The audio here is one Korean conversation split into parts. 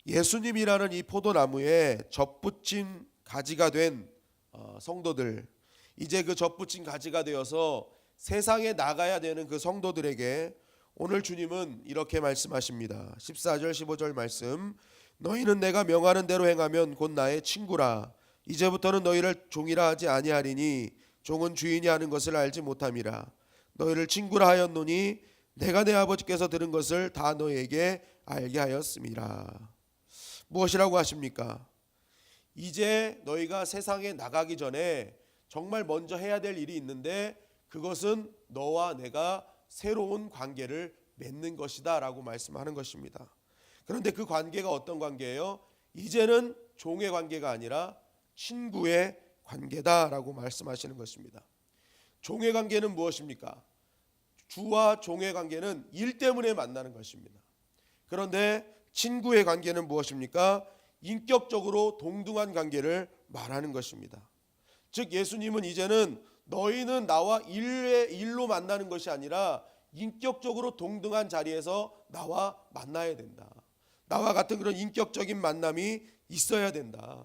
예수님이라는 이 포도나무에 접붙인 가지가 된 성도들, 이제 그 접붙인 가지가 되어서 세상에 나가야 되는 그 성도들에게 오늘 주님은 이렇게 말씀하십니다. 14절 15절 말씀, 너희는 내가 명하는 대로 행하면 곧 나의 친구라. 이제부터는 너희를 종이라 하지 아니하리니 종은 주인이 하는 것을 알지 못함이라. 너희를 친구라 하였노니 내가 내 아버지께서 들은 것을 다 너희에게 알게 하였음이라. 무엇이라고 하십니까? 이제 너희가 세상에 나가기 전에 정말 먼저 해야 될 일이 있는데 그것은 너와 내가 새로운 관계를 맺는 것이다 라고 말씀하는 것입니다. 그런데 그 관계가 어떤 관계예요? 이제는 종의 관계가 아니라 친구의 관계다라고 말씀하시는 것입니다. 종의 관계는 무엇입니까? 주와 종의 관계는 일 때문에 만나는 것입니다. 그런데 친구의 관계는 무엇입니까? 인격적으로 동등한 관계를 말하는 것입니다. 즉 예수님은 이제는 너희는 나와 일로 만나는 것이 아니라 인격적으로 동등한 자리에서 나와 만나야 된다. 나와 같은 그런 인격적인 만남이 있어야 된다.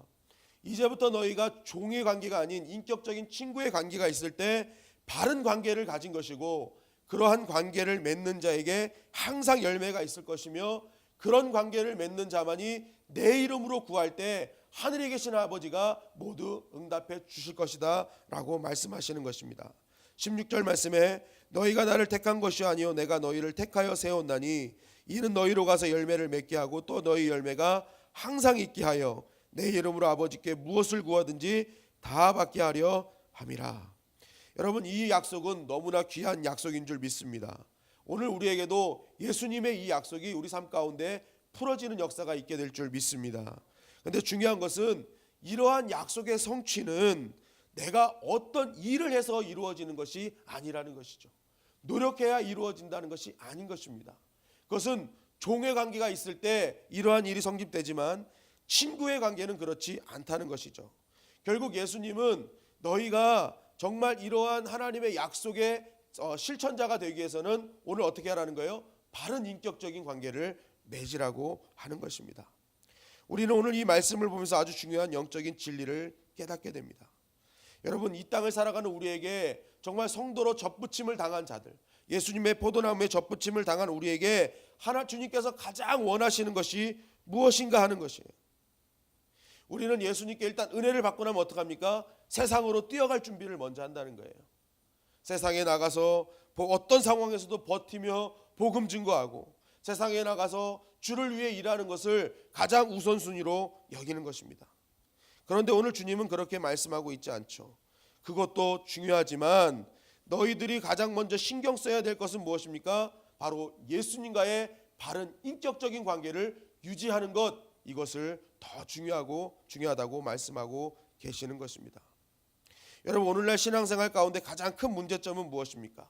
이제부터 너희가 종의 관계가 아닌 인격적인 친구의 관계가 있을 때 바른 관계를 가진 것이고, 그러한 관계를 맺는 자에게 항상 열매가 있을 것이며, 그런 관계를 맺는 자만이 내 이름으로 구할 때 하늘에 계신 아버지가 모두 응답해 주실 것이다 라고 말씀하시는 것입니다. 16절 말씀에 너희가 나를 택한 것이 아니요 내가 너희를 택하여 세웠나니 이는 너희로 가서 열매를 맺게 하고 또 너희 열매가 항상 있게 하여 내 이름으로 아버지께 무엇을 구하든지 다 받게 하려 함이라. 여러분, 이 약속은 너무나 귀한 약속인 줄 믿습니다. 오늘 우리에게도 예수님의 이 약속이 우리 삶 가운데 풀어지는 역사가 있게 될 줄 믿습니다. 그런데 중요한 것은 이러한 약속의 성취는 내가 어떤 일을 해서 이루어지는 것이 아니라는 것이죠. 노력해야 이루어진다는 것이 아닌 것입니다. 그것은 종의 관계가 있을 때 이러한 일이 성립되지만 친구의 관계는 그렇지 않다는 것이죠. 결국 예수님은 너희가 정말 이러한 하나님의 약속의 실천자가 되기 위해서는 오늘 어떻게 하라는 거예요? 바른 인격적인 관계를 맺으라고 하는 것입니다. 우리는 오늘 이 말씀을 보면서 아주 중요한 영적인 진리를 깨닫게 됩니다. 여러분, 이 땅을 살아가는 우리에게 정말 성도로 접붙임을 당한 자들, 예수님의 포도나무에 접붙임을 당한 우리에게 주님께서 가장 원하시는 것이 무엇인가 하는 것이에요. 우리는 예수님께 일단 은혜를 받고 나면 어떡합니까? 세상으로 뛰어갈 준비를 먼저 한다는 거예요. 세상에 나가서 어떤 상황에서도 버티며 복음 증거하고 세상에 나가서 주를 위해 일하는 것을 가장 우선순위로 여기는 것입니다. 그런데 오늘 주님은 그렇게 말씀하고 있지 않죠. 그것도 중요하지만 너희들이 가장 먼저 신경 써야 될 것은 무엇입니까? 바로 예수님과의 바른 인격적인 관계를 유지하는 것, 이것을 더 중요하다고 말씀하고 계시는 것입니다. 여러분, 오늘날 신앙생활 가운데 가장 큰 문제점은 무엇입니까?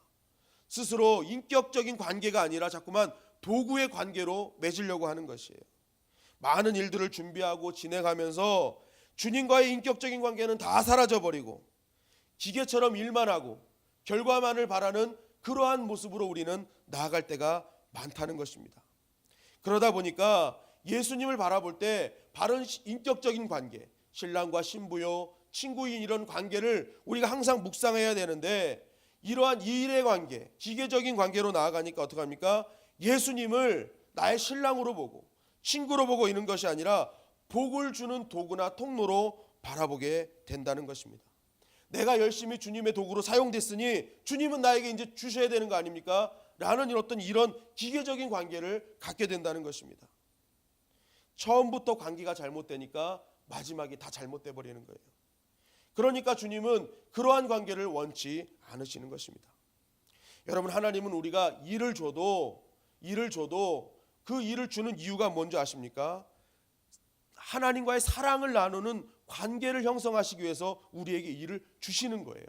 스스로 인격적인 관계가 아니라 자꾸만 도구의 관계로 맺으려고 하는 것이에요. 많은 일들을 준비하고 진행하면서 주님과의 인격적인 관계는 다 사라져버리고 기계처럼 일만 하고 결과만을 바라는 그러한 모습으로 우리는 나아갈 때가 많다는 것입니다. 그러다 보니까 예수님을 바라볼 때 바른 인격적인 관계, 신랑과 신부요, 친구인 이런 관계를 우리가 항상 묵상해야 되는데, 이러한 일의 관계, 기계적인 관계로 나아가니까 어떡합니까? 예수님을 나의 신랑으로 보고 친구로 보고 있는 것이 아니라 복을 주는 도구나 통로로 바라보게 된다는 것입니다. 내가 열심히 주님의 도구로 사용됐으니 주님은 나에게 이제 주셔야 되는 거 아닙니까? 라는 이런 기계적인 관계를 갖게 된다는 것입니다. 처음부터 관계가 잘못되니까 마지막이 다 잘못돼 버리는 거예요. 그러니까 주님은 그러한 관계를 원치 않으시는 것입니다. 여러분, 하나님은 우리가 일을 줘도 그 일을 주는 이유가 뭔지 아십니까? 하나님과의 사랑을 나누는 관계를 형성하시기 위해서 우리에게 일을 주시는 거예요.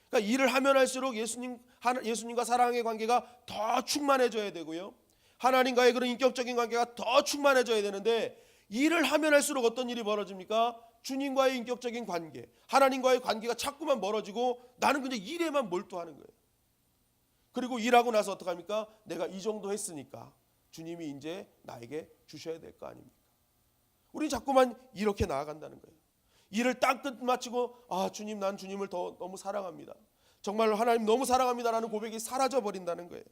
그러니까 일을 하면 할수록 예수님과 사랑의 관계가 더 충만해져야 되고요, 하나님과의 그런 인격적인 관계가 더 충만해져야 되는데, 일을 하면 할수록 어떤 일이 벌어집니까? 주님과의 인격적인 관계, 하나님과의 관계가 자꾸만 멀어지고 나는 그냥 일에만 몰두하는 거예요. 그리고 일하고 나서 어떡합니까? 내가 이 정도 했으니까 주님이 이제 나에게 주셔야 될 거 아닙니까? 우리 자꾸만 이렇게 나아간다는 거예요. 일을 딱 끝마치고 주님, 난 주님을 너무 사랑합니다. 정말 하나님 너무 사랑합니다라는 고백이 사라져 버린다는 거예요.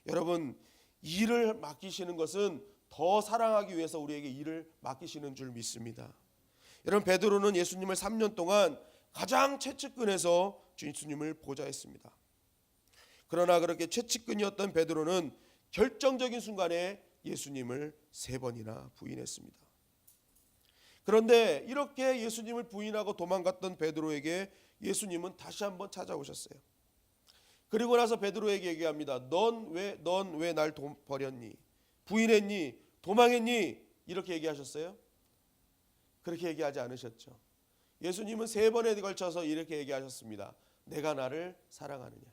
여러분, 일을 맡기시는 것은 더 사랑하기 위해서 우리에게 일을 맡기시는 줄 믿습니다. 여러분, 베드로는 예수님을 3년 동안 가장 최측근에서 예수님을 보좌했습니다. 그러나 그렇게 최측근이었던 베드로는 결정적인 순간에 예수님을 3번이나 부인했습니다. 그런데 이렇게 예수님을 부인하고 도망갔던 베드로에게 예수님은 다시 한번 찾아오셨어요. 그리고 나서 베드로에게 얘기합니다. 넌 왜 날 버렸니? 부인했니? 도망했니? 이렇게 얘기하셨어요? 그렇게 얘기하지 않으셨죠. 예수님은 3번에 걸쳐서 이렇게 얘기하셨습니다. 내가 나를 사랑하느냐?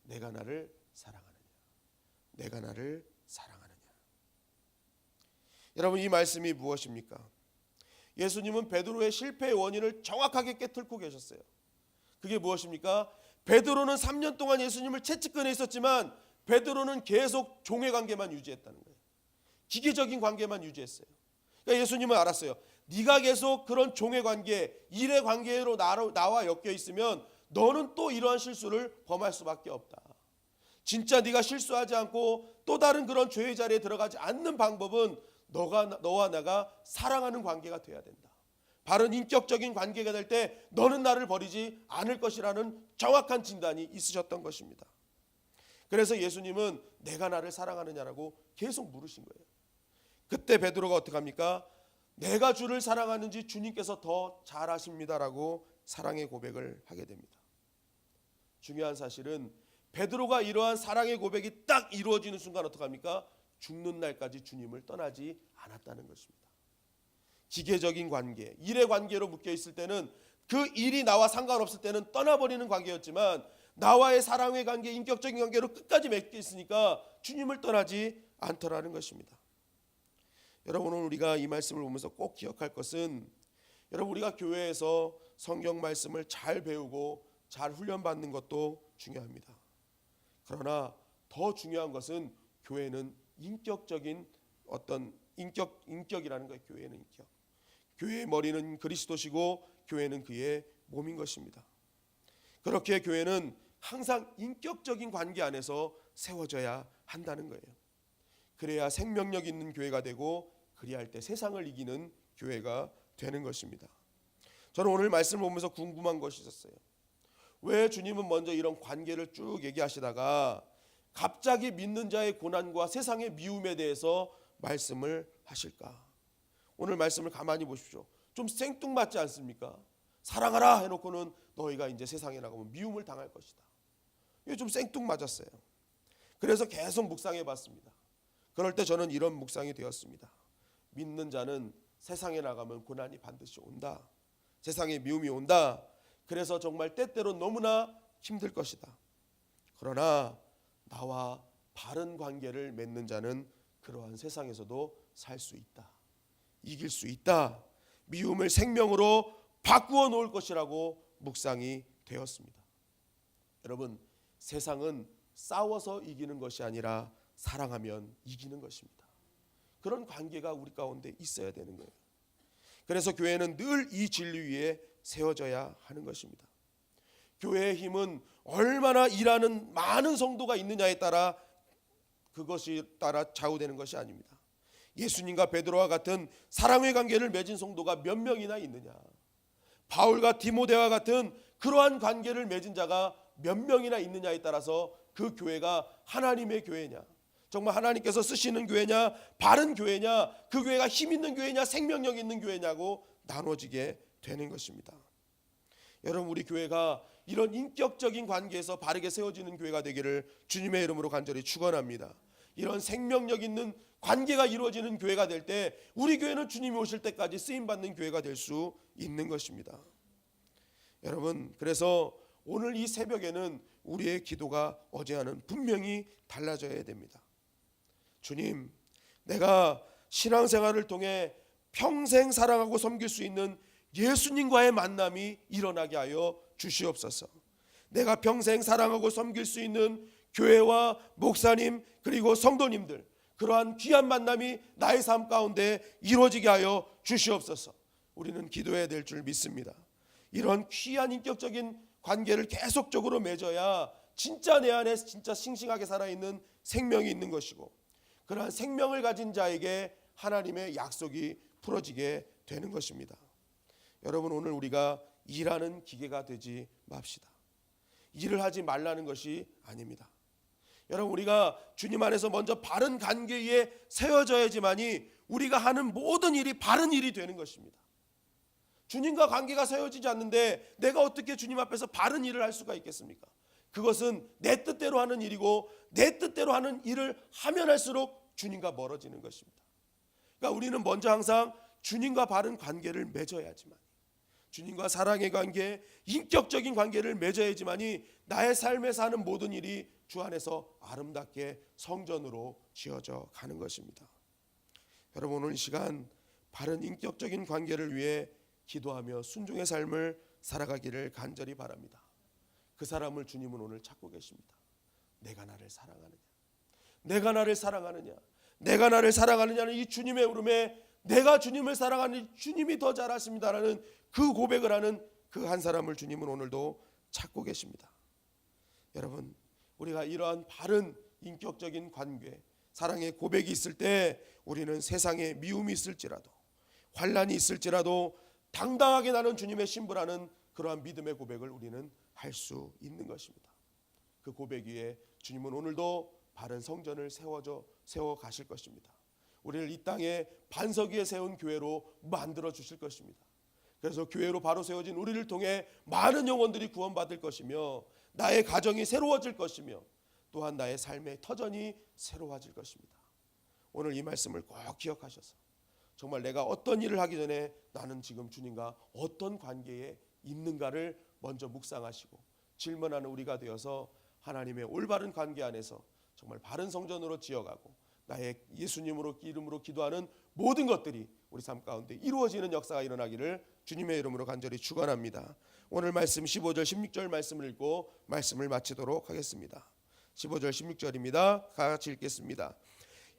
내가 나를 사랑하느냐? 내가 나를 사랑하느냐? 여러분, 이 말씀이 무엇입니까? 예수님은 베드로의 실패의 원인을 정확하게 꿰뚫고 계셨어요. 그게 무엇입니까? 베드로는 3년 동안 예수님을 채찍근에 있었지만 베드로는 계속 종의 관계만 유지했다는 거예요. 기계적인 관계만 유지했어요. 그러니까 예수님은 알았어요. 네가 계속 그런 종의 관계, 일의 관계로 나와 엮여 있으면 너는 또 이러한 실수를 범할 수밖에 없다. 진짜 네가 실수하지 않고 또 다른 그런 죄의 자리에 들어가지 않는 방법은 너와 나가 사랑하는 관계가 돼야 된다. 바른 인격적인 관계가 될 때 너는 나를 버리지 않을 것이라는 정확한 진단이 있으셨던 것입니다. 그래서 예수님은 내가 나를 사랑하느냐라고 계속 물으신 거예요. 그때 베드로가 어떻게 합니까? 내가 주를 사랑하는지 주님께서 더 잘 아십니다라고 사랑의 고백을 하게 됩니다. 중요한 사실은 베드로가 이러한 사랑의 고백이 딱 이루어지는 순간 어떻게 합니까? 죽는 날까지 주님을 떠나지 않았다는 것입니다. 기계적인 관계, 일의 관계로 묶여 있을 때는 그 일이 나와 상관없을 때는 떠나버리는 관계였지만 나와의 사랑의 관계, 인격적인 관계로 끝까지 맺혀 있으니까 주님을 떠나지 않더라는 것입니다. 여러분, 오늘 우리가 이 말씀을 보면서 꼭 기억할 것은 여러분, 우리가 교회에서 성경 말씀을 잘 배우고 잘 훈련받는 것도 중요합니다. 그러나 더 중요한 것은 교회는 인격적인 어떤 인격이라는 거예요. 교회는 인격. 교회의 머리는 그리스도시고 교회는 그의 몸인 것입니다. 그렇게 교회는 항상 인격적인 관계 안에서 세워져야 한다는 거예요. 그래야 생명력 있는 교회가 되고 그리할 때 세상을 이기는 교회가 되는 것입니다. 저는 오늘 말씀을 보면서 궁금한 것이 있었어요. 왜 주님은 먼저 이런 관계를 쭉 얘기하시다가 갑자기 믿는 자의 고난과 세상의 미움에 대해서 말씀을 하실까? 오늘 말씀을 가만히 보십시오. 좀 생뚱맞지 않습니까? 사랑하라 해놓고는 너희가 이제 세상에 나가면 미움을 당할 것이다. 이게 좀 생뚱맞았어요. 그래서 계속 묵상해 봤습니다. 그럴 때 저는 이런 묵상이 되었습니다. 믿는 자는 세상에 나가면 고난이 반드시 온다. 세상에 미움이 온다. 그래서 정말 때때로 너무나 힘들 것이다. 그러나 나와 바른 관계를 맺는 자는 그러한 세상에서도 살 수 있다. 이길 수 있다. 미움을 생명으로 바꾸어 놓을 것이라고 묵상이 되었습니다. 여러분, 세상은 싸워서 이기는 것이 아니라 사랑하면 이기는 것입니다. 그런 관계가 우리 가운데 있어야 되는 거예요. 그래서 교회는 늘 이 진리 위에 세워져야 하는 것입니다. 교회의 힘은 얼마나 일하는 많은 성도가 있느냐에 따라 그것이 따라 좌우되는 것이 아닙니다. 예수님과 베드로와 같은 사랑의 관계를 맺은 성도가 몇 명이나 있느냐, 바울과 디모데와 같은 그러한 관계를 맺은 자가 몇 명이나 있느냐에 따라서 그 교회가 하나님의 교회냐, 정말 하나님께서 쓰시는 교회냐, 바른 교회냐, 그 교회가 힘 있는 교회냐, 생명력 있는 교회냐고 나눠지게 되는 것입니다. 여러분, 우리 교회가 이런 인격적인 관계에서 바르게 세워지는 교회가 되기를 주님의 이름으로 간절히 축원합니다. 이런 생명력 있는 관계가 이루어지는 교회가 될 때 우리 교회는 주님이 오실 때까지 쓰임받는 교회가 될 수 있는 것입니다. 여러분, 그래서 오늘 이 새벽에는 우리의 기도가 어제와는 분명히 달라져야 됩니다. 주님, 내가 신앙생활을 통해 평생 사랑하고 섬길 수 있는 예수님과의 만남이 일어나게 하여 주시옵소서. 내가 평생 사랑하고 섬길 수 있는 교회와 목사님 그리고 성도님들, 그러한 귀한 만남이 나의 삶 가운데 이루어지게 하여 주시옵소서. 우리는 기도해야 될 줄 믿습니다. 이런 귀한 인격적인 관계를 계속적으로 맺어야 진짜 내 안에 진짜 싱싱하게 살아있는 생명이 있는 것이고, 그러한 생명을 가진 자에게 하나님의 약속이 풀어지게 되는 것입니다. 여러분, 오늘 우리가 일하는 기계가 되지 맙시다. 일을 하지 말라는 것이 아닙니다. 여러분, 우리가 주님 안에서 먼저 바른 관계 위에 세워져야지만이 우리가 하는 모든 일이 바른 일이 되는 것입니다. 주님과 관계가 세워지지 않는데 내가 어떻게 주님 앞에서 바른 일을 할 수가 있겠습니까? 그것은 내 뜻대로 하는 일이고, 내 뜻대로 하는 일을 하면 할수록 주님과 멀어지는 것입니다. 그러니까 우리는 먼저 항상 주님과 바른 관계를 맺어야지만, 주님과 사랑의 관계, 인격적인 관계를 맺어야지만이 나의 삶에서 하는 모든 일이 주 안에서 아름답게 성전으로 지어져 가는 것입니다. 여러분, 오늘 이 시간 바른 인격적인 관계를 위해 기도하며 순종의 삶을 살아가기를 간절히 바랍니다. 그 사람을 주님은 오늘 찾고 계십니다. 내가 나를 사랑하느냐, 내가 나를 사랑하느냐, 내가 나를 사랑하느냐는 이 주님의 물음에 내가 주님을 사랑하는 주님이 더 잘하십니다라는 그 고백을 하는 그 한 사람을 주님은 오늘도 찾고 계십니다. 여러분, 우리가 이러한 바른 인격적인 관계, 사랑의 고백이 있을 때 우리는 세상에 미움이 있을지라도, 환난이 있을지라도 당당하게 나는 주님의 신부라는 그러한 믿음의 고백을 우리는 할 수 있는 것입니다. 그 고백 위에 주님은 오늘도 바른 성전을 세워 가실 것입니다. 우리를 이 땅에 반석 위에 세운 교회로 만들어 주실 것입니다. 그래서 교회로 바로 세워진 우리를 통해 많은 영혼들이 구원받을 것이며, 나의 가정이 새로워질 것이며, 또한 나의 삶의 터전이 새로워질 것입니다. 오늘 이 말씀을 꼭 기억하셔서 정말 내가 어떤 일을 하기 전에 나는 지금 주님과 어떤 관계에 있는가를 먼저 묵상하시고 질문하는 우리가 되어서 하나님의 올바른 관계 안에서 정말 바른 성전으로 지어가고 나의 예수님으로 이름으로 기도하는 모든 것들이 우리 삶 가운데 이루어지는 역사가 일어나기를 주님의 이름으로 간절히 축원합니다. 오늘 말씀 15절 16절 말씀을 읽고 말씀을 마치도록 하겠습니다. 15절 16절입니다. 같이 읽겠습니다.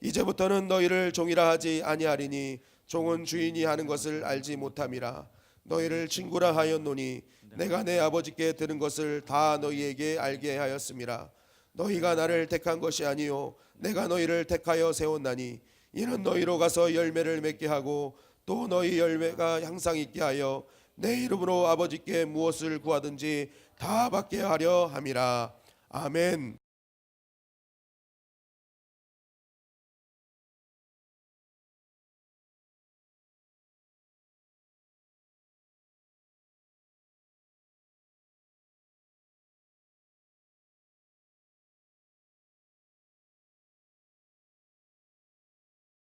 이제부터는 너희를 종이라 하지 아니하리니 종은 주인이 하는 것을 알지 못함이라. 너희를 친구라 하였노니 내가 내 아버지께 들은 것을 다 너희에게 알게 하였음이라. 너희가 나를 택한 것이 아니요 내가 너희를 택하여 세웠나니 이는 너희로 가서 열매를 맺게 하고 또 너희 열매가 향상 있게 하여 내 이름으로 아버지께 무엇을 구하든지 다 받게 하려 함이라. 아멘.